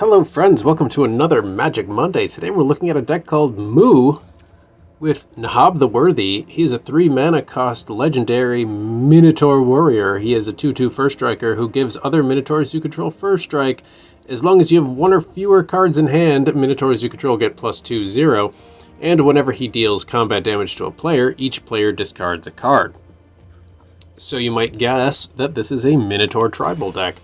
Hello friends, welcome to another Magic Monday. Today we're looking at a deck called Moo with Nehab the Worthy. He's a 3 mana cost legendary Minotaur warrior. He is a 2/2 first striker who gives other Minotaurs you control first strike. As long as you have one or fewer cards in hand, Minotaurs you control get +2/0. And whenever he deals combat damage to a player, each player discards a card. So you might guess that this is a Minotaur tribal deck.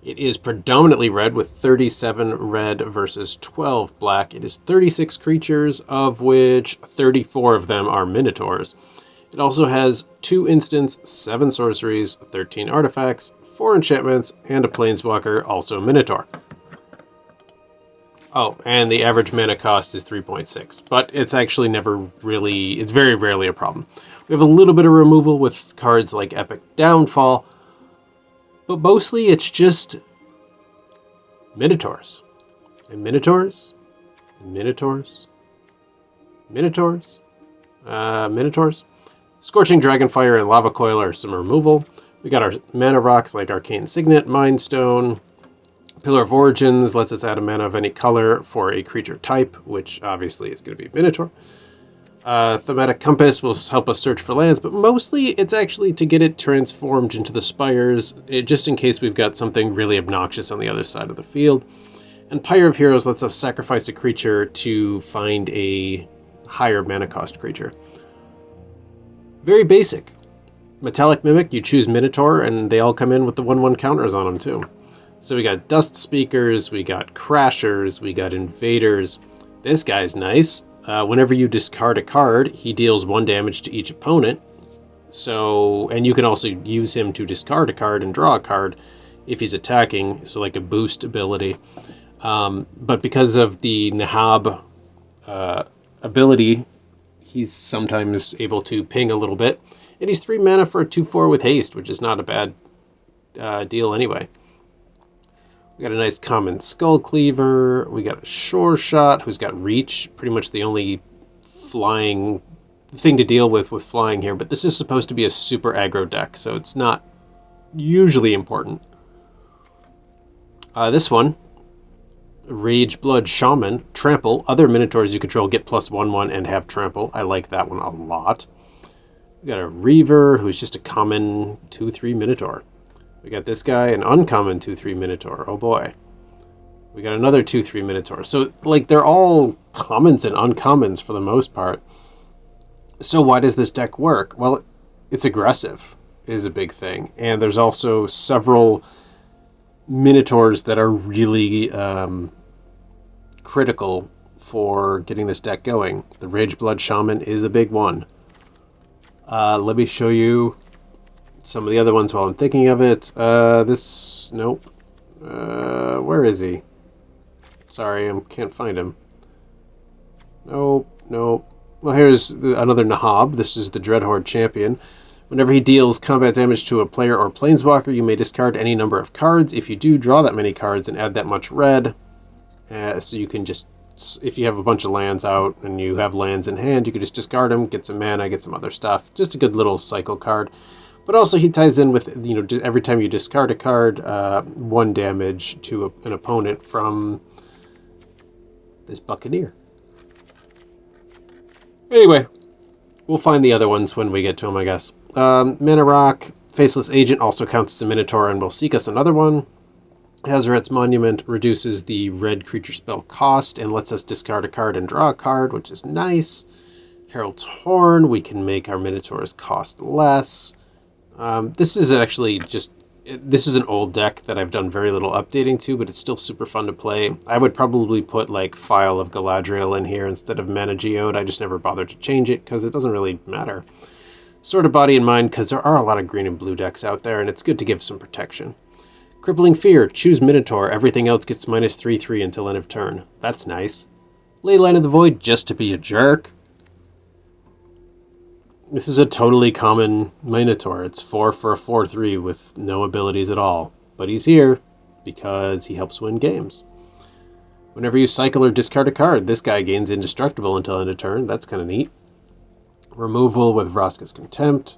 It is predominantly red with 37 red versus 12 black. It is 36 creatures, of which 34 of them are Minotaurs. It also has 2 instants, 7 sorceries, 13 artifacts, 4 enchantments, and a planeswalker, also Minotaur. Oh, and the average mana cost is 3.6, but it's actually it's very rarely a problem. We have a little bit of removal with cards like Epic Downfall, but mostly it's just Minotaurs. And Minotaurs. Minotaurs. Minotaurs. Minotaurs. Scorching Dragonfire and Lava Coil are some removal. We got our mana rocks like Arcane Signet, Mind Stone. Pillar of Origins lets us add a mana of any color for a creature type, which obviously is going to be Minotaur. Thematic Compass will help us search for lands, but mostly it's actually to get it transformed into the spires, just in case we've got something really obnoxious on the other side of the field. And Pyre of Heroes lets us sacrifice a creature to find a higher mana cost creature. Very basic. Metallic Mimic, you choose Minotaur, and they all come in with the 1/1 counters on them too. So we got Dust Speakers, we got Crashers, we got Invaders. This guy's nice. Whenever you discard a card, he deals 1 damage to each opponent. And you can also use him to discard a card and draw a card if he's attacking, so like a boost ability. But because of the Nehab ability, he's sometimes able to ping a little bit. And he's 3 mana for a 2/4 with haste, which is not a bad deal anyway. We got a nice common Skull Cleaver. We got a Sure Shot who's got reach. Pretty much the only flying thing to deal with flying here. But this is supposed to be a super aggro deck, so it's not usually important. This one, Rage Blood Shaman. Trample. Other Minotaurs you control get +1/1 and have trample. I like that one a lot. We got a Reaver who's just a common 2/3 Minotaur. We got this guy, an uncommon 2/3 Minotaur. Oh boy. We got another 2/3 Minotaur. So, they're all commons and uncommons for the most part. So why does this deck work? Well, it's aggressive is a big thing. And there's also several Minotaurs that are really critical for getting this deck going. The Rage Blood Shaman is a big one. Let me show you some of the other ones while I'm thinking of it. Nope. Where is he? Sorry, I can't find him. Nope. Well, here's another Nehab. This is the Dreadhorde Champion. Whenever he deals combat damage to a player or planeswalker, you may discard any number of cards. If you do, draw that many cards and add that much red. So you can just, if you have a bunch of lands out and you have lands in hand, you can just discard them, get some mana, get some other stuff. Just a good little cycle card. But also he ties in with, every time you discard a card, 1 damage to an opponent from this Buccaneer. Anyway, we'll find the other ones when we get to them, I guess. Mana Rock, Faceless Agent also counts as a Minotaur and will seek us another one. Hazoret's Monument reduces the red creature spell cost and lets us discard a card and draw a card, which is nice. Herald's Horn, we can make our Minotaurs cost less. This is an old deck that I've done very little updating to, but it's still super fun to play. I would probably put Phial of Galadriel in here instead of Mana Geode. I just never bothered to change it because it doesn't really matter. Sword of Body and Mind, because there are a lot of green and blue decks out there, and it's good to give some protection. Crippling Fear, choose Minotaur. Everything else gets -3/3 until end of turn. That's nice. Leyline of the Void, just to be a jerk. This is a totally common Minotaur. It's 4 for a 4/3 with no abilities at all. But he's here because he helps win games. Whenever you cycle or discard a card, this guy gains indestructible until end of turn. That's kind of neat. Removal with Vraska's Contempt.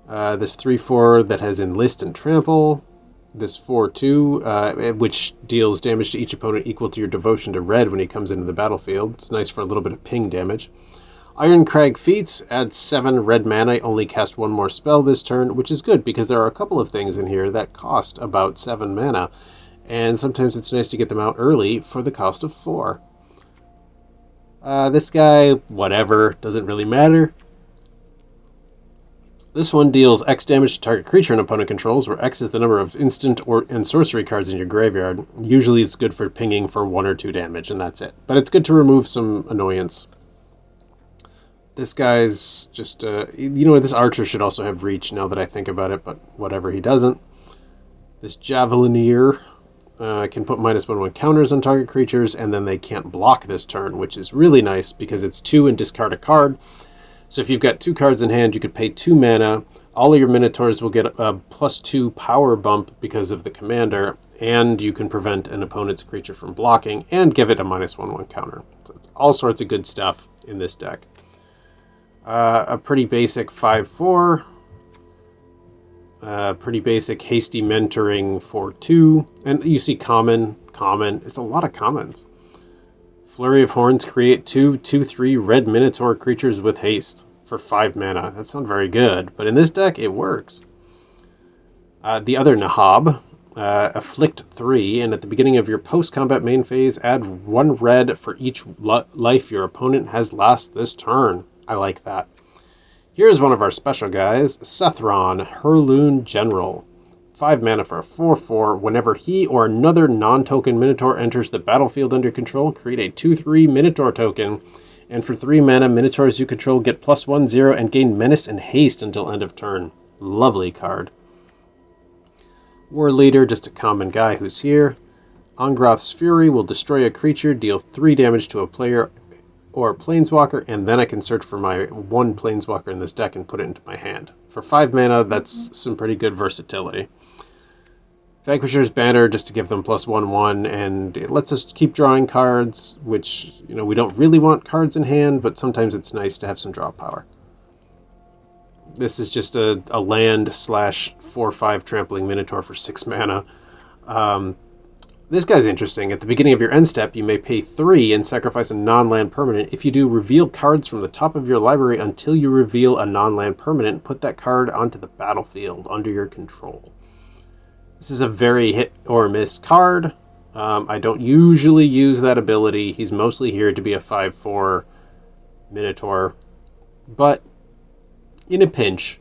This 3/4 that has Enlist and Trample. this 4/2, which deals damage to each opponent equal to your devotion to red when he comes into the battlefield. It's nice for a little bit of ping damage. Iron Crag Feats adds 7 red mana. I only cast 1 more spell this turn, which is good because there are a couple of things in here that cost about 7 mana, and sometimes it's nice to get them out early for the cost of 4. This guy, whatever, doesn't really matter. This one deals X damage to target creature an opponent controls, where X is the number of instant and sorcery cards in your graveyard. Usually it's good for pinging for 1 or 2 damage, and that's it. But it's good to remove some annoyance. This guy's just, this archer should also have reach now that I think about it, but whatever, he doesn't. This Javelineer can put -1/1 counters on target creatures, and then they can't block this turn, which is really nice because it's 2 and discard a card. So if you've got 2 cards in hand, you could pay 2 mana. All of your Minotaurs will get a +2 power bump because of the commander, and you can prevent an opponent's creature from blocking and give it a -1/1 counter. So it's all sorts of good stuff in this deck. A pretty basic 5/4. Pretty basic hasty mentoring 4/2. And you see common. It's a lot of commons. Flurry of Horns, create 2/2/3 red Minotaur creatures with haste for 5 mana. That's not very good, but in this deck it works. The other Nehab, afflict 3, and at the beginning of your post-combat main phase, add 1 red for each life your opponent has last this turn. I like that. Here's one of our special guys, Sethron, Herloon General. 5 mana for a 4/4. Whenever he or another non-token Minotaur enters the battlefield under control, create a 2/3 Minotaur token. And for 3 mana, Minotaurs you control get +1/0 and gain menace and haste until end of turn. Lovely card. War Leader, just a common guy who's here. Angrath's Fury will destroy a creature, deal 3 damage to a player or Planeswalker, and then I can search for my 1 Planeswalker in this deck and put it into my hand. For 5 mana, that's some pretty good versatility. Vanquisher's Banner, just to give them +1/1, and it lets us keep drawing cards, which, we don't really want cards in hand, but sometimes it's nice to have some draw power. This is just a land / 4/5 trampling Minotaur for 6 mana. This guy's interesting. At the beginning of your end step, you may pay 3 and sacrifice a non-land permanent. If you do, reveal cards from the top of your library until you reveal a non-land permanent. Put that card onto the battlefield under your control. This is a very hit or miss card. I don't usually use that ability. He's mostly here to be a 5/4 Minotaur. But in a pinch,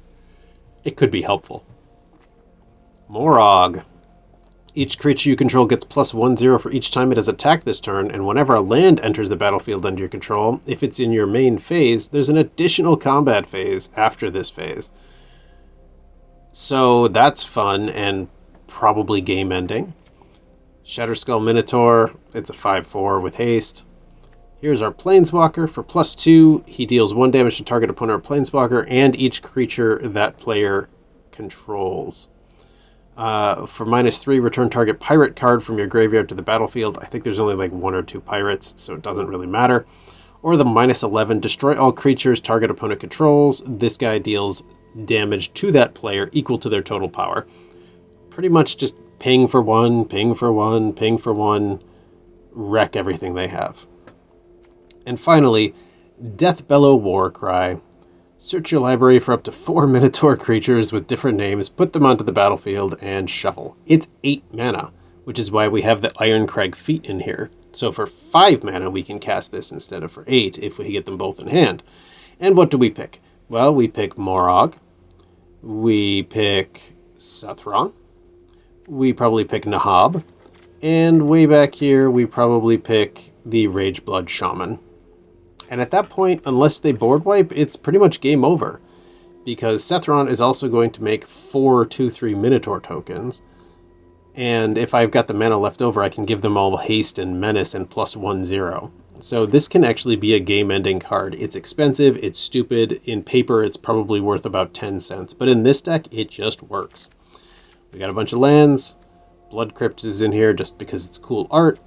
it could be helpful. Morog. Each creature you control gets +1/0 for each time it has attacked this turn, and whenever a land enters the battlefield under your control, if it's in your main phase, there's an additional combat phase after this phase. So that's fun and probably game ending. Shatterskull Minotaur, it's a 5/4 with haste. Here's our Planeswalker for +2. He deals 1 damage to target opponent or Planeswalker and each creature that player controls. For -3, return target pirate card from your graveyard to the battlefield. I think there's only like 1 or 2 pirates, so it doesn't really matter. Or the -11, destroy all creatures target opponent controls. This guy deals damage to that player equal to their total power. Pretty much just ping for 1, ping for 1, ping for 1, wreck everything they have. And finally, Deathbellow Warcry. Search your library for up to 4 Minotaur creatures with different names, put them onto the battlefield, and shuffle. It's 8 mana, which is why we have the Iron Crag Feat in here. So for 5 mana, we can cast this instead of for 8 if we get them both in hand. And what do we pick? Well, we pick Morog. We pick Sethron. We probably pick Nehab. And way back here, we probably pick the Rageblood Shaman. And at that point, unless they board wipe, it's pretty much game over. Because Sethron is also going to make 4 2/3 Minotaur tokens. And if I've got the mana left over, I can give them all haste and menace and +1/0. So this can actually be a game-ending card. It's expensive, it's stupid. In paper, it's probably worth about 10 cents. But in this deck, it just works. We got a bunch of lands. Blood Crypt is in here just because it's cool art.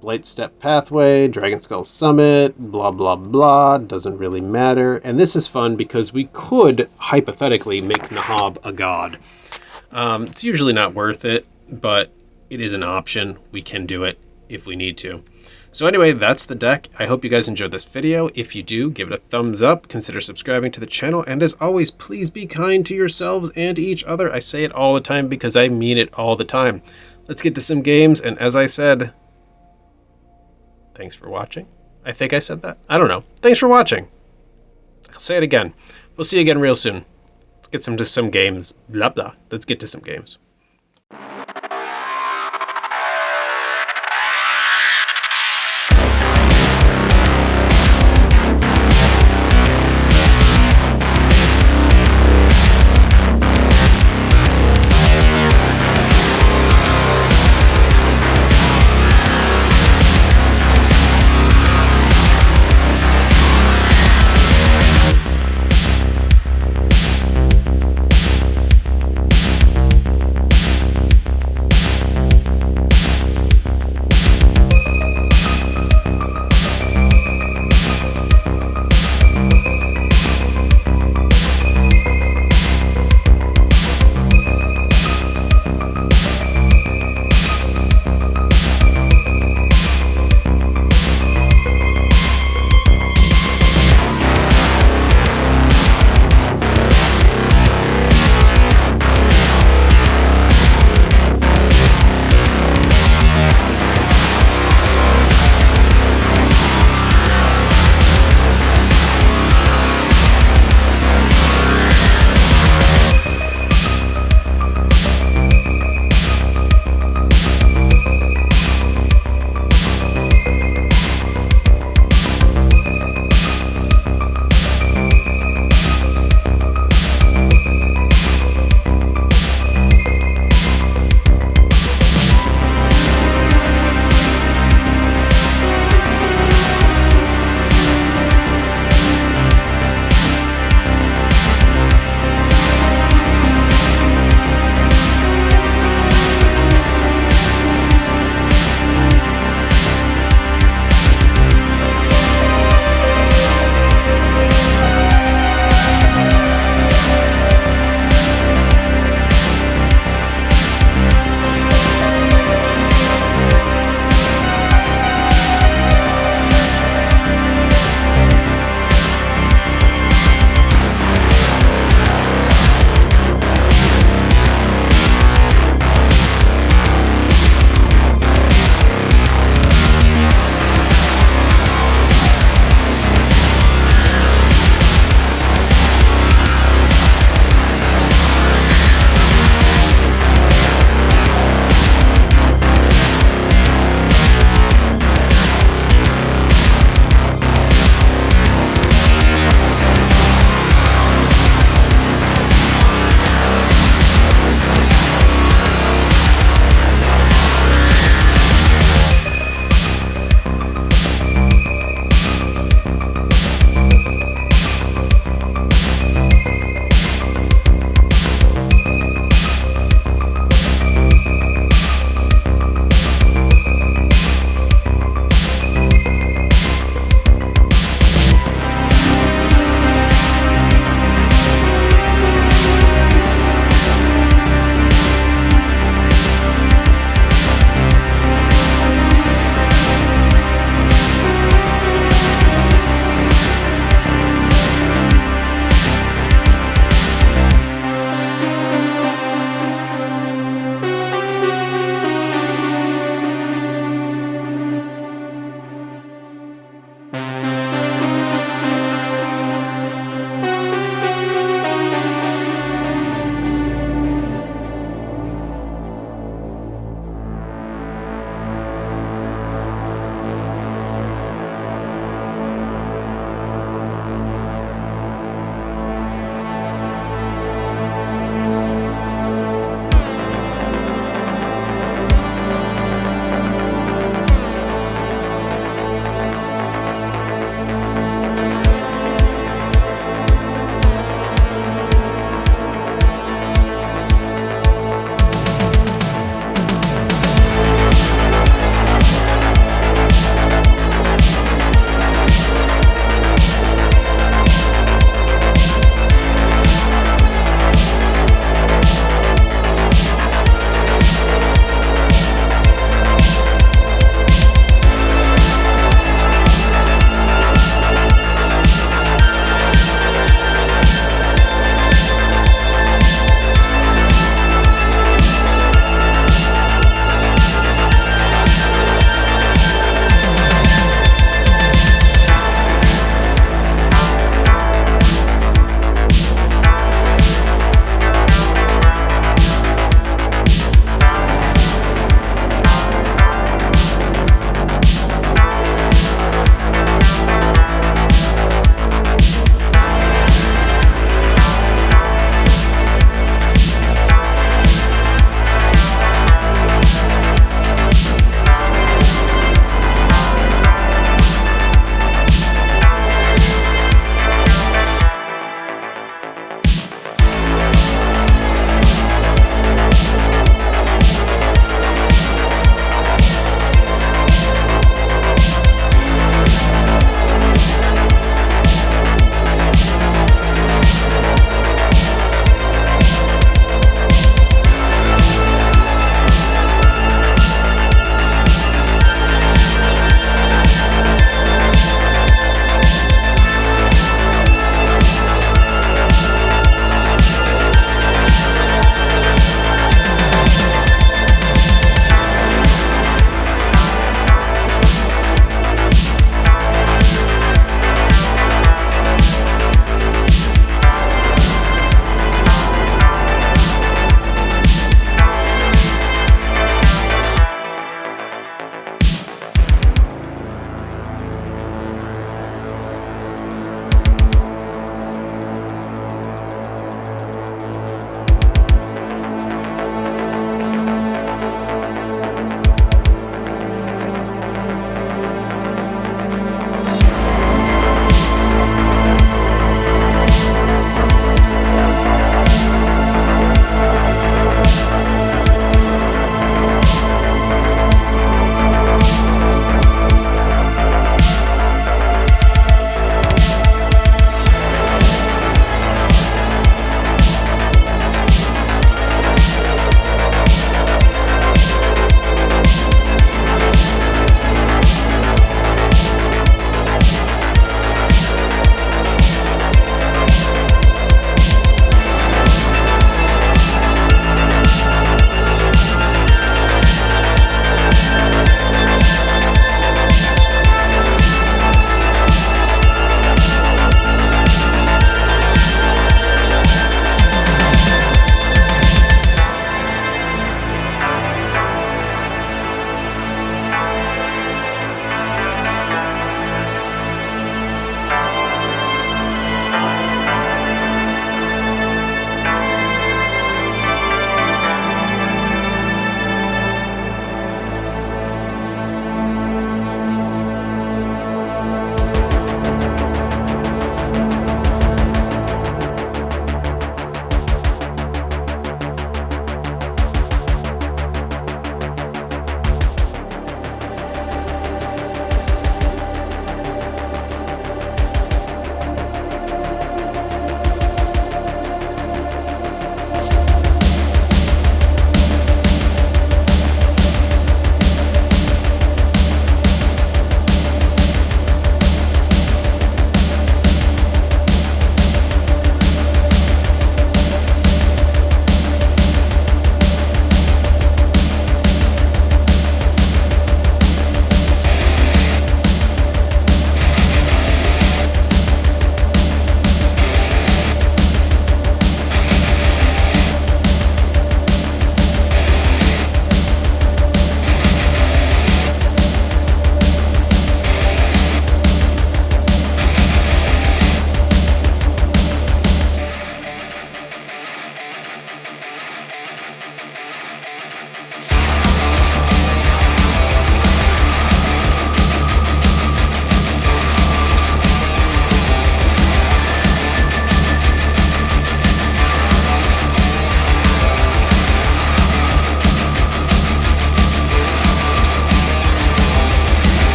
Blightstep Pathway, Dragonskull Summit, blah, blah, blah. Doesn't really matter. And this is fun because we could, hypothetically, make Nehab a god. It's usually not worth it, but it is an option. We can do it if we need to. So anyway, that's the deck. I hope you guys enjoyed this video. If you do, give it a thumbs up, consider subscribing to the channel, and as always, please be kind to yourselves and each other. I say it all the time because I mean it all the time. Let's get to some games, and as I said, thanks for watching. I think I said that. I don't know. Thanks for watching. I'll say it again. We'll see you again real soon. Let's get to some games. Blah, blah. Let's get to some games.